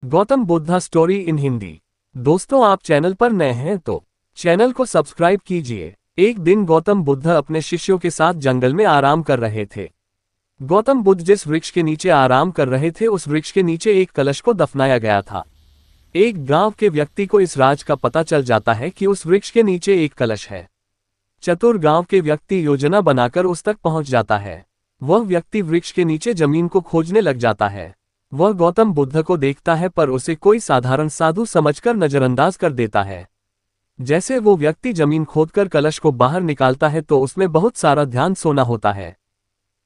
Gautam Buddha story in Hindi. दोस्तों, आप channel पर नए हैं तो चैनल को सब्सक्राइब कीजिए। एक दिन गौतम बुद्ध अपने शिष्यों के साथ जंगल में आराम कर रहे थे। गौतम बुद्ध जिस वृक्ष के नीचे आराम कर रहे थे उस वृक्ष के नीचे एक कलश को दफनाया गया था। एक गांव के व्यक्ति को इस राज का पता चल जाता है कि उस वृक्ष के नीचे एक कलश है। चतुर गांव के व्यक्ति योजना बनाकर उस तक पहुंच जाता है। वह व्यक्ति वृक्ष के नीचे जमीन को खोजने लग जाता है। वह गौतम बुद्ध को देखता है पर उसे कोई साधारण साधु समझकर नजरअंदाज कर देता है। जैसे वो व्यक्ति जमीन खोदकर कलश को बाहर निकालता है तो उसमें बहुत सारा ध्यान सोना होता है।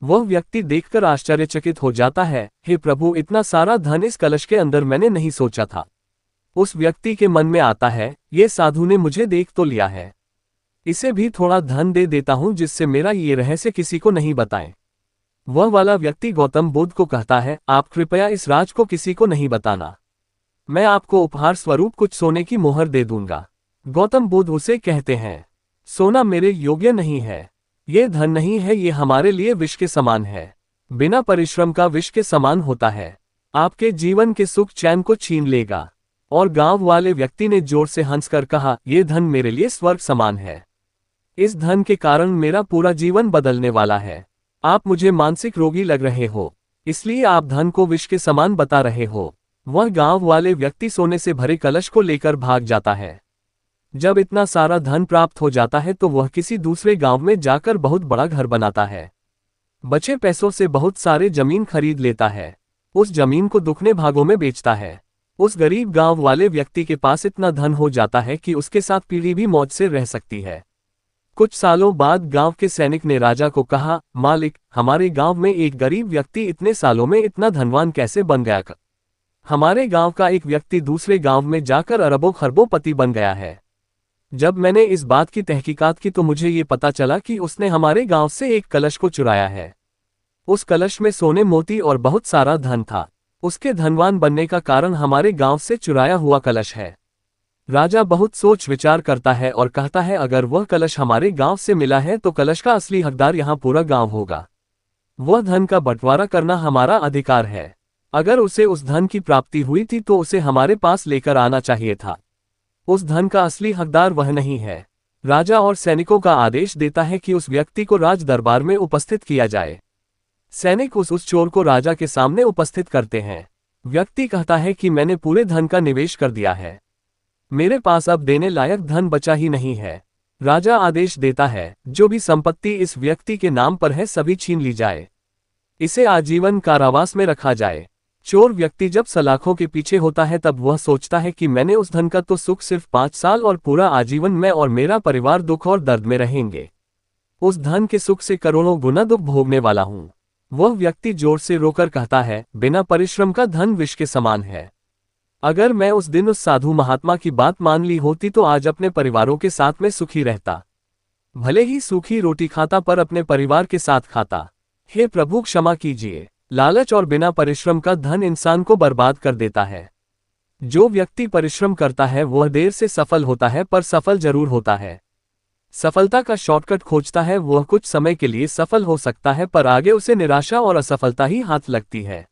वह व्यक्ति देखकर आश्चर्यचकित हो जाता है, हे प्रभु, इतना सारा धन इस कलश के अंदर मैंने नहीं सोचा था। उस व्यक्ति के मन में आता है, ये साधु ने मुझे देख तो लिया है, इसे भी थोड़ा धन दे देता हूं जिससे मेरा ये रहस्य किसी को नहीं बताएं। वह वाला व्यक्ति गौतम बुद्ध को कहता है, आप कृपया इस राज को किसी को नहीं बताना, मैं आपको उपहार स्वरूप कुछ सोने की मोहर दे दूंगा। गौतम बुद्ध उसे कहते हैं, सोना मेरे योग्य नहीं है, ये धन नहीं है, ये हमारे लिए विष के समान है, बिना परिश्रम का विष के समान होता है, आपके जीवन के सुख चैन को छीन लेगा। और गांव वाले व्यक्ति ने जोर से हंसकर कहा, ये धन मेरे लिए स्वर्ग समान है, इस धन के कारण मेरा पूरा जीवन बदलने वाला है। आप मुझे मानसिक रोगी लग रहे हो, इसलिए आप धन को विष के समान बता रहे हो। वह गांव वाले व्यक्ति सोने से भरे कलश को लेकर भाग जाता है। जब इतना सारा धन प्राप्त हो जाता है तो वह किसी दूसरे गांव में जाकर बहुत बड़ा घर बनाता है। बचे पैसों से बहुत सारे जमीन खरीद लेता है। उस जमीन को दुगने भागों में बेचता है। उस गरीब गांव वाले व्यक्ति के पास इतना धन हो जाता है कि उसके साथ पीढ़ी भी मौज से रह सकती है। कुछ सालों बाद गांव के सैनिक ने राजा को कहा, मालिक, हमारे गांव में एक गरीब व्यक्ति इतने सालों में इतना धनवान कैसे बन गया? हमारे गांव का एक व्यक्ति दूसरे गांव में जाकर अरबों खरबों पति बन गया है। जब मैंने इस बात की तहकीकात की तो मुझे ये पता चला कि उसने हमारे गांव से एक कलश को चुराया है। उस कलश में सोने मोती और बहुत सारा धन था। उसके धनवान बनने का कारण हमारे गांव से चुराया हुआ कलश है। राजा बहुत सोच विचार करता है और कहता है, अगर वह कलश हमारे गांव से मिला है तो कलश का असली हकदार यहाँ पूरा गांव होगा। वह धन का बंटवारा करना हमारा अधिकार है। अगर उसे उस धन की प्राप्ति हुई थी तो उसे हमारे पास लेकर आना चाहिए था। उस धन का असली हकदार वह नहीं है। राजा और सैनिकों का आदेश देता है कि उस व्यक्ति को राज दरबार में उपस्थित किया जाए। सैनिक उस चोर को राजा के सामने उपस्थित करते हैं। व्यक्ति कहता है कि मैंने पूरे धन का निवेश कर दिया है, मेरे पास अब देने लायक धन बचा ही नहीं है। राजा आदेश देता है, जो भी संपत्ति इस व्यक्ति के नाम पर है सभी छीन ली जाए, इसे आजीवन कारावास में रखा जाए। चोर व्यक्ति जब सलाखों के पीछे होता है तब वह सोचता है कि मैंने उस धन का तो सुख सिर्फ 5 साल और पूरा आजीवन मैं और मेरा परिवार दुख और दर्द में रहेंगे। उस धन के सुख से करोड़ों गुना दुख भोगने वाला हूं। वह व्यक्ति जोर से रोकर कहता है, बिना परिश्रम का धन विष के समान है। अगर मैं उस दिन उस साधु महात्मा की बात मान ली होती तो आज अपने परिवारों के साथ में सुखी रहता, भले ही सूखी रोटी खाता पर अपने परिवार के साथ खाता। हे प्रभु, क्षमा कीजिए। लालच और बिना परिश्रम का धन इंसान को बर्बाद कर देता है। जो व्यक्ति परिश्रम करता है वह देर से सफल होता है पर सफल जरूर होता है। सफलता का शॉर्टकट खोजता है वह कुछ समय के लिए सफल हो सकता है पर आगे उसे निराशा और असफलता ही हाथ लगती है।